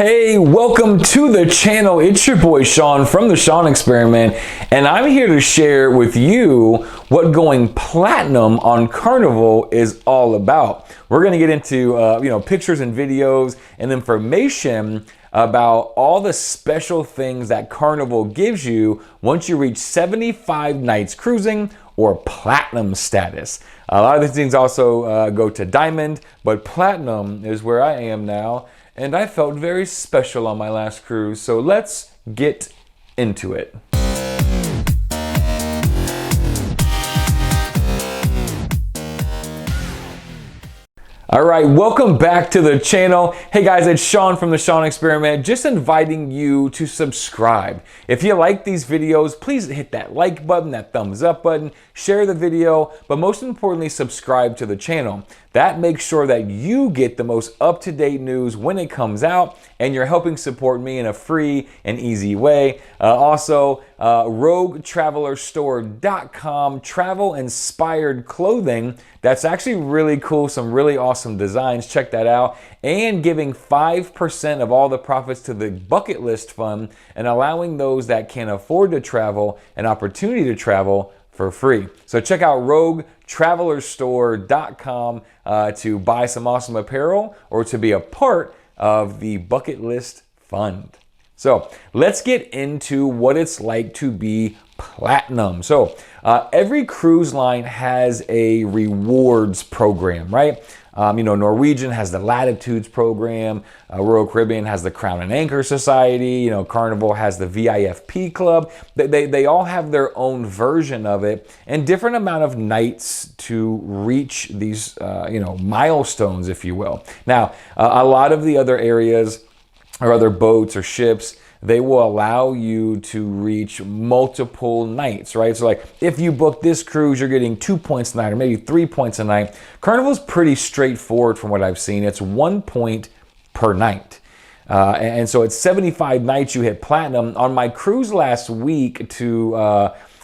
Hey, welcome to the channel. It's your boy Sean from the Sean Experiment, and I'm here to share with you what going platinum on Carnival is all about. We're going to get into pictures and videos and information about all the special things that Carnival gives you once you reach 75 nights cruising or platinum status. A lot of these things also go to diamond, but platinum is where I am now. And I felt very special on my last cruise, so let's get into it. All right, welcome back to the channel. Hey guys, it's Sean from the Sean Experiment, just inviting you to subscribe. If you like these videos, please hit that like button, that thumbs up button, share the video, but most importantly, subscribe to the channel. That makes sure that you get the most up-to-date news when it comes out, and you're helping support me in a free and easy way. Also, RogueTravelerStore.com, travel-inspired clothing. That's actually really cool, some really awesome designs. Check that out. And giving 5% of all the profits to the bucket list fund and allowing those that can't afford to travel an opportunity to travel for free. So check out RogueTravelerStore.com to buy some awesome apparel or to be a part of the bucket list fund. So let's get into what it's like to be platinum. So every cruise line has a rewards program, right? Norwegian has the Latitudes program, Royal Caribbean has the Crown and Anchor Society, Carnival has the VIFP Club. They all have their own version of it and different amount of nights to reach these, milestones, if you will. Now, a lot of the other areas or other boats or ships, they will allow you to reach multiple nights, right? So like if you book this cruise, you're getting 2 points a night or maybe 3 points a night. Carnival's pretty straightforward from what I've seen. It's 1 point per night. And so at 75 nights, you hit platinum. On my cruise last week to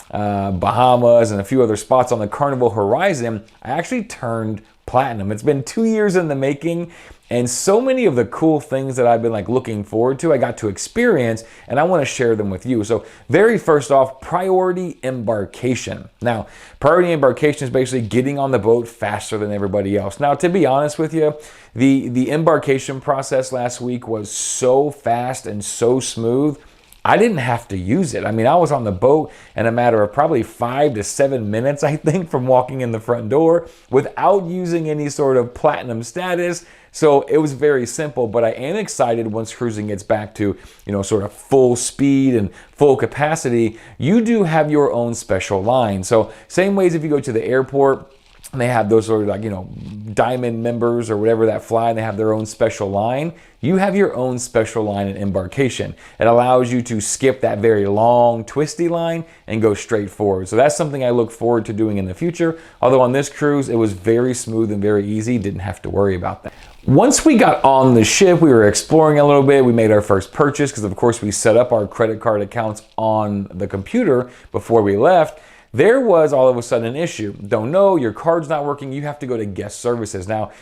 Bahamas and a few other spots on the Carnival Horizon, I actually turned platinum. It's been 2 years in the making, and so many of the cool things that I've been looking forward to, I got to experience, and I want to share them with you. So very first off, priority embarkation. Now, priority embarkation is basically getting on the boat faster than everybody else. Now, to be honest with you, the embarkation process last week was so fast and so smooth, I didn't have to use it. I mean, I was on the boat in a matter of probably 5 to 7 minutes, I think, from walking in the front door without using any sort of platinum status. So it was very simple, but I am excited once cruising gets back to, sort of full speed and full capacity. You do have your own special line. So same ways if you go to the airport, and they have those sort of diamond members or whatever that fly, and they have their own special line. You have your own special line in embarkation. It allows you to skip that very long, twisty line and go straight forward. So that's something I look forward to doing in the future. Although on this cruise, it was very smooth and very easy. Didn't have to worry about that. Once we got on the ship, we were exploring a little bit. We made our first purchase because, of course, we set up our credit card accounts on the computer before we left. There was all of a sudden an issue. Don't know, your card's not working, you have to go to guest services. Now,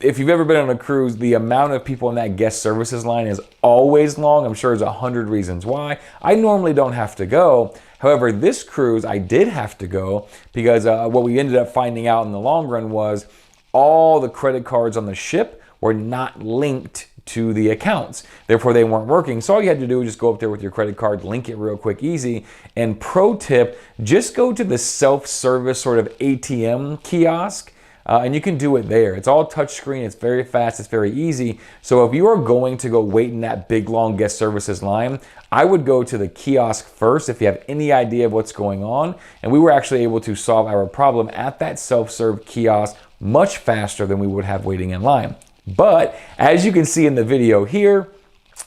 if you've ever been on a cruise, the amount of people in that guest services line is always long. I'm sure there's 100 reasons why. I normally don't have to go. However, this cruise, I did have to go because what we ended up finding out in the long run was all the credit cards on the ship were not linked to the accounts. Therefore, they weren't working. So all you had to do was just go up there with your credit card, link it real quick, easy. And pro tip, just go to the self-service sort of ATM kiosk and you can do it there. It's all touchscreen, it's very fast, it's very easy. So if you are going to go wait in that big, long guest services line, I would go to the kiosk first if you have any idea of what's going on. And we were actually able to solve our problem at that self-serve kiosk much faster than we would have waiting in line. But as you can see in the video here,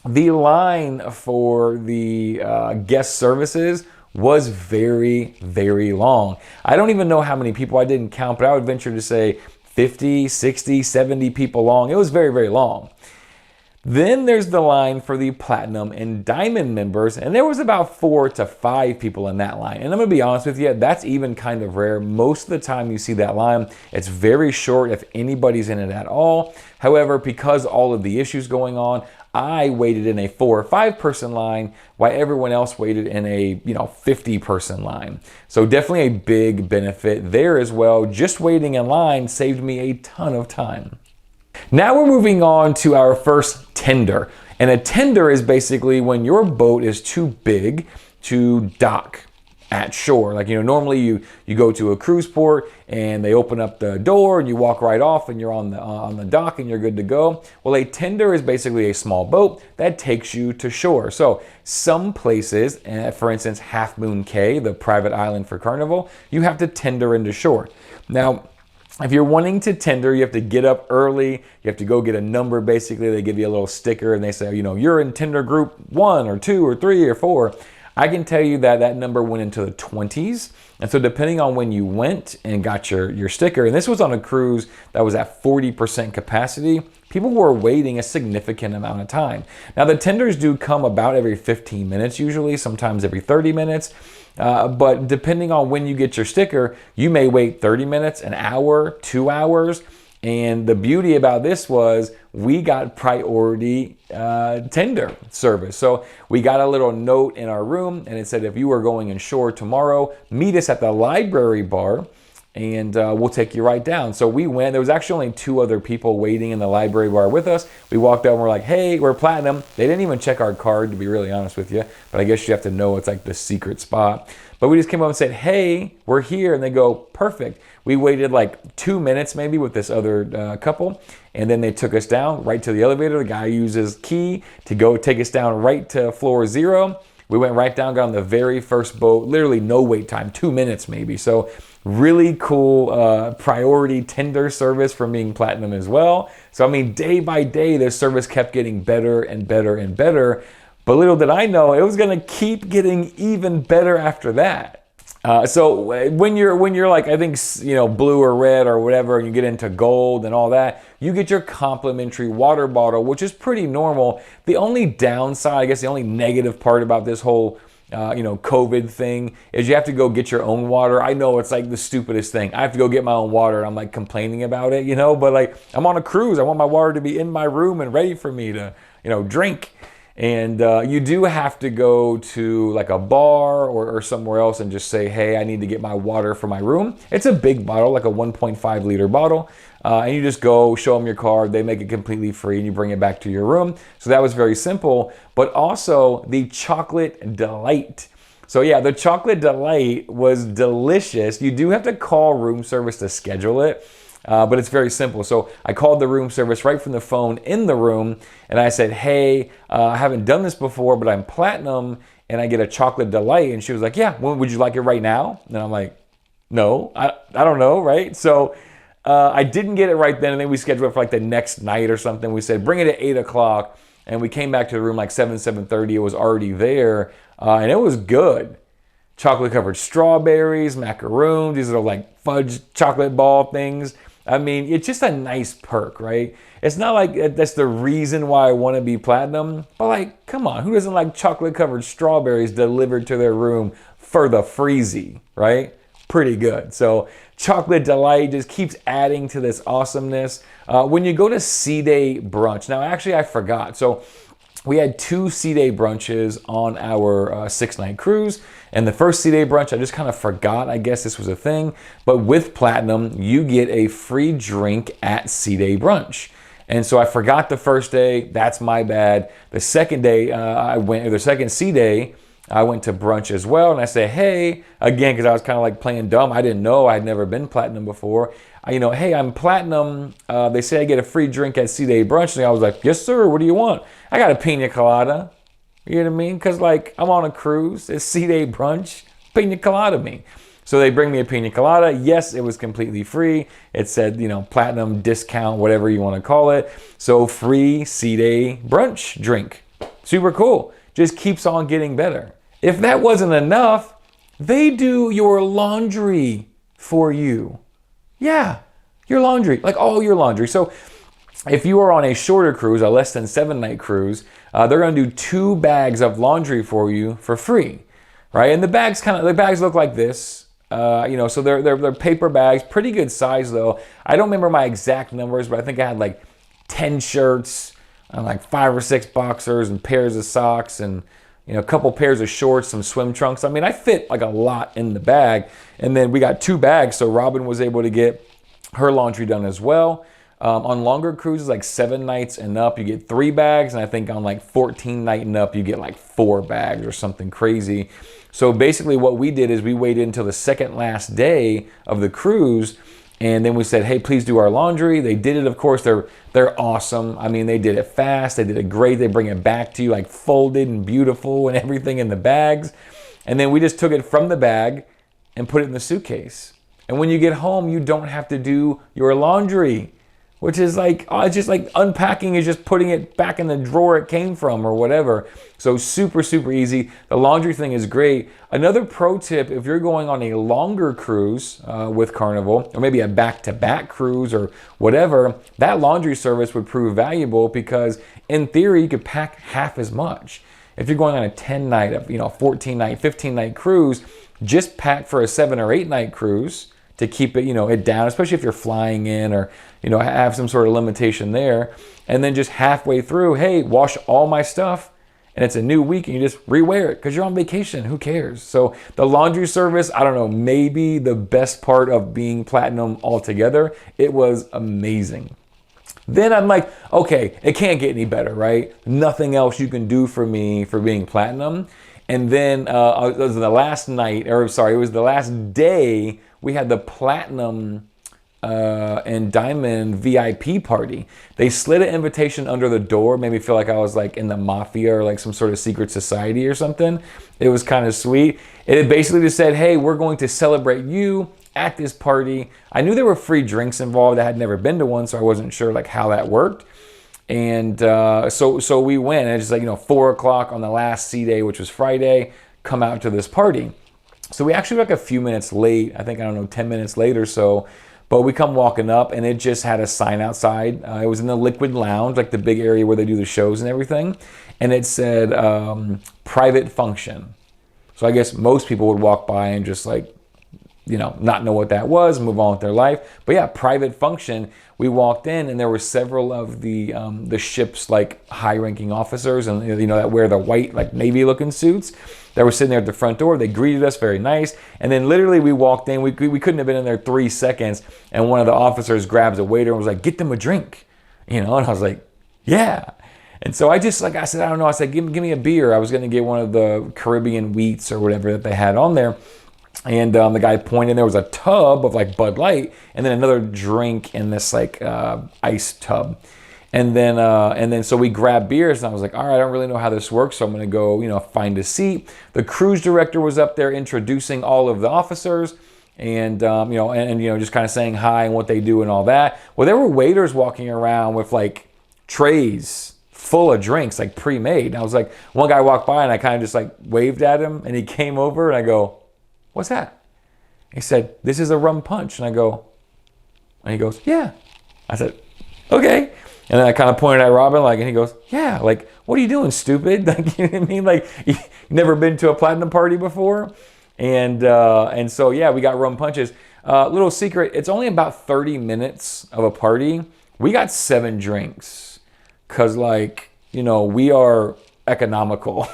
the line for the guest services was very, very long. I don't even know how many people, I didn't count, but I would venture to say 50, 60, 70 people long. It was very, very long. Then there's the line for the Platinum and Diamond members, and there was about 4 to 5 people in that line. And I'm gonna be honest with you, that's even kind of rare. Most of the time you see that line, it's very short if anybody's in it at all. However, because all of the issues going on, I waited in a 4 or 5 person line while everyone else waited in a 50 person line. So definitely a big benefit there as well. Just waiting in line saved me a ton of time. Now we're moving on to our first tender. And a tender is basically when your boat is too big to dock at shore. Like, normally you go to a cruise port and they open up the door and you walk right off and you're on the dock and you're good to go. Well, a tender is basically a small boat that takes you to shore. So some places, for instance, Half Moon Cay, the private island for Carnival, you have to tender into shore. Now, if you're wanting to tender, you have to get up early. You have to go get a number. Basically, they give you a little sticker and they say, you're in tender group 1 or 2 or 3 or 4. I can tell you that that number went into the 20s. And so depending on when you went and got your sticker, and this was on a cruise that was at 40% capacity, people were waiting a significant amount of time. Now the tenders do come about every 15 minutes usually, sometimes every 30 minutes. But depending on when you get your sticker, you may wait 30 minutes, an hour, 2 hours. And the beauty about this was we got priority tender service. So we got a little note in our room and it said, if you are going inshore tomorrow, meet us at the library bar and we'll take you right down. So we went. There was actually only 2 other people waiting in the library bar with us. We walked over and we're like, hey, we're Platinum. They didn't even check our card, to be really honest with you. But I guess you have to know it's like the secret spot. But we just came up and said, hey, we're here. And they go, perfect. We waited like 2 minutes maybe with this other couple. And then they took us down right to the elevator. The guy used his key to go take us down right to floor 0. We went right down, got on the very first boat, literally no wait time, 2 minutes maybe. So really cool priority tender service from being Platinum as well. So I mean, day by day, this service kept getting better and better and better. But little did I know, it was gonna keep getting even better after that. So when you're like, I think, blue or red or whatever, and you get into gold and all that, you get your complimentary water bottle, which is pretty normal. The only downside, I guess the only negative part about this whole, COVID thing is you have to go get your own water. I know it's like the stupidest thing. I have to go get my own water. And I'm like complaining about it, but like I'm on a cruise. I want my water to be in my room and ready for me to, drink. And you do have to go to like a bar or somewhere else and just say, hey, I need to get my water for my room. It's a big bottle, like a 1.5 liter bottle. And you just go show them your card. They make it completely free and you bring it back to your room. So that was very simple. But also the chocolate delight. So yeah, the chocolate delight was delicious. You do have to call room service to schedule it. But it's very simple. So I called the room service right from the phone in the room and I said, hey, I haven't done this before, but I'm Platinum and I get a chocolate delight. And she was like, yeah, would you like it right now? And I'm like, no, I don't know, right? So I didn't get it right then. And then we scheduled it for like the next night or something. We said, bring it at 8 o'clock. And we came back to the room like 7:30. It was already there and it was good. Chocolate covered strawberries, macaroons, these little like fudge chocolate ball things. I mean, it's just a nice perk, right? It's not like that's the reason why I want to be Platinum, but like, come on, who doesn't like chocolate covered strawberries delivered to their room for the freezy, right? Pretty good. So chocolate delight just keeps adding to this awesomeness. When you go to Sea Day brunch, now actually I forgot. So we had 2 Sea Day brunches on our 6-night cruise. And the first Sea Day brunch, I just kind of forgot. I guess this was a thing. But with Platinum, you get a free drink at Sea Day brunch. And so I forgot the first day. That's my bad. The second day, the second Sea Day, I went to brunch as well. And I said, hey, again, because I was kind of like playing dumb. I didn't know. I'd never been Platinum before. Hey, I'm Platinum. They say I get a free drink at Sea Day brunch. And I was like, yes, sir. What do you want? I got a pina colada. You know what I mean? Because like I'm on a cruise. It's Sea Day brunch. Pina colada me. So they bring me a pina colada. Yes, it was completely free. It said, Platinum discount, whatever you want to call it. So free Sea Day brunch drink. Super cool. Just keeps on getting better. If that wasn't enough, they do your laundry for you. Yeah, your laundry, like all your laundry. So if you are on a shorter cruise, a less than 7-night cruise, they're going to do 2 bags of laundry for you for free, right? And the bags look like this, so they're paper bags, pretty good size though. I don't remember my exact numbers, but I think I had like 10 shirts and like 5 or 6 boxers and pairs of socks and a couple pairs of shorts, some swim trunks. I mean, I fit like a lot in the bag. And then we got 2 bags, so Robin was able to get her laundry done as well. On longer cruises, like 7 nights and up, you get 3 bags. And I think on like 14 night and up, you get like 4 bags or something crazy. So basically what we did is we waited until the second last day of the cruise. And then we said, hey, please do our laundry. They did it, of course. They're awesome. I mean, they did it fast. They did it great. They bring it back to you like folded and beautiful and everything in the bags. And then we just took it from the bag and put it in the suitcase. And when you get home, you don't have to do your laundry, which is like, it's just like unpacking is just putting it back in the drawer it came from or whatever. So super, super easy. The laundry thing is great. Another pro tip, if you're going on a longer cruise with Carnival, or maybe a back-to-back cruise or whatever, that laundry service would prove valuable because in theory, you could pack half as much. If you're going on a 10-night, 14-night, 15-night cruise, just pack for a 7 or 8-night cruise to keep it, it down, especially if you're flying in or, have some sort of limitation there. And then just halfway through, hey, wash all my stuff and it's a new week and you just rewear it because you're on vacation. Who cares? So the laundry service, I don't know, maybe the best part of being platinum altogether. It was amazing. Then I'm like, okay, it can't get any better, right? Nothing else you can do for me for being platinum. And then it was the last night, or sorry, it was the last day we had the platinum and diamond VIP party. They slid an invitation under the door, made me feel like I was like in the mafia or like some sort of secret society or something. It was kind of sweet. It basically just said, hey, we're going to celebrate you at this party. I knew there were free drinks involved. I had never been to one, so I wasn't sure like how that worked. And so we went, and it's just like, 4 o'clock on the last sea day, which was Friday, come out to this party. So we actually were like a few minutes late, I think, 10 minutes late or so, but we come walking up and it just had a sign outside. It was in the Liquid Lounge, like the big area where they do the shows and everything. And it said private function. So I guess most people would walk by and just like, not know what that was, move on with their life. But yeah, private function. We walked in and there were several of the ship's like high-ranking officers and that wear the white like Navy-looking suits. They were sitting there at the front door. They greeted us very nice. And then literally we walked in. We couldn't have been in there 3 seconds. And one of the officers grabs a waiter and was like, "Get them a drink," And I was like, "Yeah." And so I said, I don't know. I said, give me a beer. I was going to get one of the Caribbean wheats or whatever that they had on there. And the guy pointed, there was a tub of like Bud Light and then another drink in this like ice tub. And then so we grabbed beers and I was like, all right, I don't really know how this works. So I'm going to go, find a seat. The cruise director was up there introducing all of the officers and, just kind of saying hi and what they do and all that. Well, there were waiters walking around with like trays full of drinks, like pre-made. And I was like, one guy walked by and I kind of just like waved at him and he came over and I go, "What's that?" He said, "This is a rum punch." And he goes, "Yeah." I said, "Okay." And then I kind of pointed at Robin, and he goes, "Yeah, like, what are you doing, stupid?" Like, you know what I mean? Like, you've never been to a platinum party before? And so, yeah, we got rum punches. Little secret, it's only about 30 minutes of a party. We got 7 drinks because, we are economical.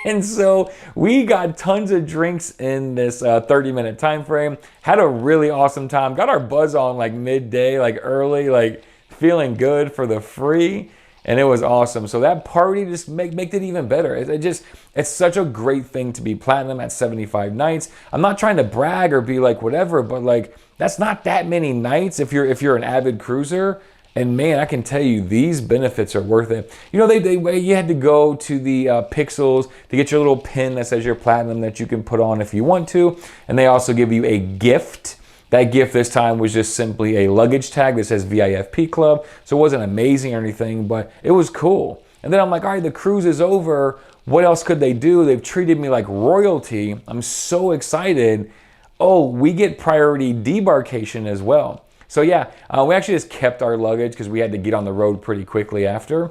And so we got tons of drinks in this 30-minute time frame. Had a really awesome time. Got our buzz on like midday, like early, like feeling good for the free. And it was awesome. So that party just made it even better. It's such a great thing to be platinum at 75 nights. I'm not trying to brag or be like whatever, but like that's not that many nights if you're an avid cruiser. And man, I can tell you these benefits are worth it. You had to go to the Pixels to get your little pin that says you're platinum that you can put on if you want to. And they also give you a gift. That gift this time was just simply a luggage tag that says VIFP Club. So it wasn't amazing or anything, but it was cool. And then I'm like, all right, the cruise is over. What else could they do? They've treated me like royalty. I'm so excited. Oh, we get priority debarkation as well. So yeah, we actually just kept our luggage because we had to get on the road pretty quickly after.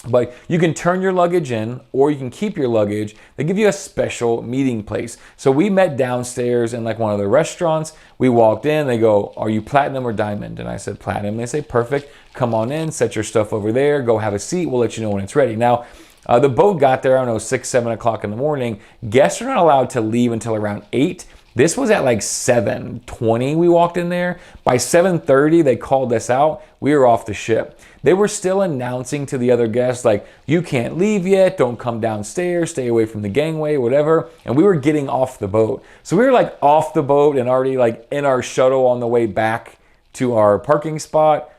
But you can turn your luggage in or you can keep your luggage. They give you a special meeting place. So we met downstairs in like one of the restaurants. We walked in, they go, are you platinum or diamond? And I said platinum. They say, perfect, come on in, set your stuff over there, go have a seat, we'll let you know when it's ready. Now, the boat got there, I don't know, 6, 7 o'clock in the morning. Guests are not allowed to leave until around 8. This was at like 7:20 we walked in there. By 7:30, they called us out. We were off the ship. They were still announcing to the other guests, like, you can't leave yet, don't come downstairs, stay away from the gangway, whatever. And we were getting off the boat. So we were like off the boat and already like in our shuttle on the way back to our parking spot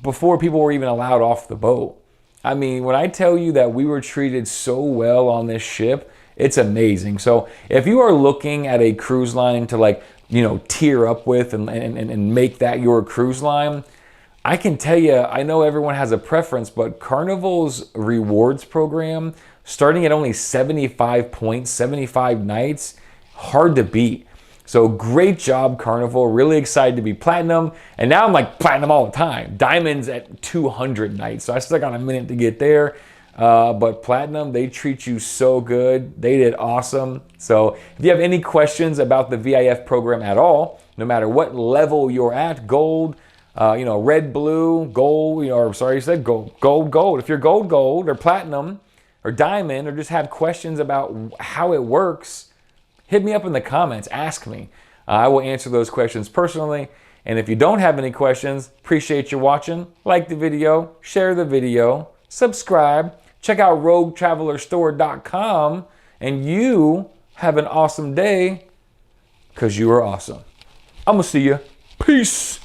before people were even allowed off the boat. I mean, when I tell you that we were treated so well on this ship, it's amazing. So if you are looking at a cruise line to like, you know, tier up with and make that your cruise line, I can tell you, I know everyone has a preference, but Carnival's rewards program, starting at only 75 points, 75 nights, hard to beat. So great job, Carnival. Really excited to be platinum. And now I'm like platinum all the time. Diamond's at 200 nights. So I still got a minute to get there. But platinum, they treat you so good. They did awesome. So if you have any questions about the VIF program at all, no matter what level you're at, gold, you know, red, blue, gold, you know, or sorry, you said gold, gold. If you're gold, or platinum, or diamond, or just have questions about how it works, hit me up in the comments, ask me. I will answer those questions personally. And if you don't have any questions, appreciate you watching. Like the video, share the video, subscribe, check out RogueTravelerStore.com, and you have an awesome day because you are awesome. I'm going to see you. Peace.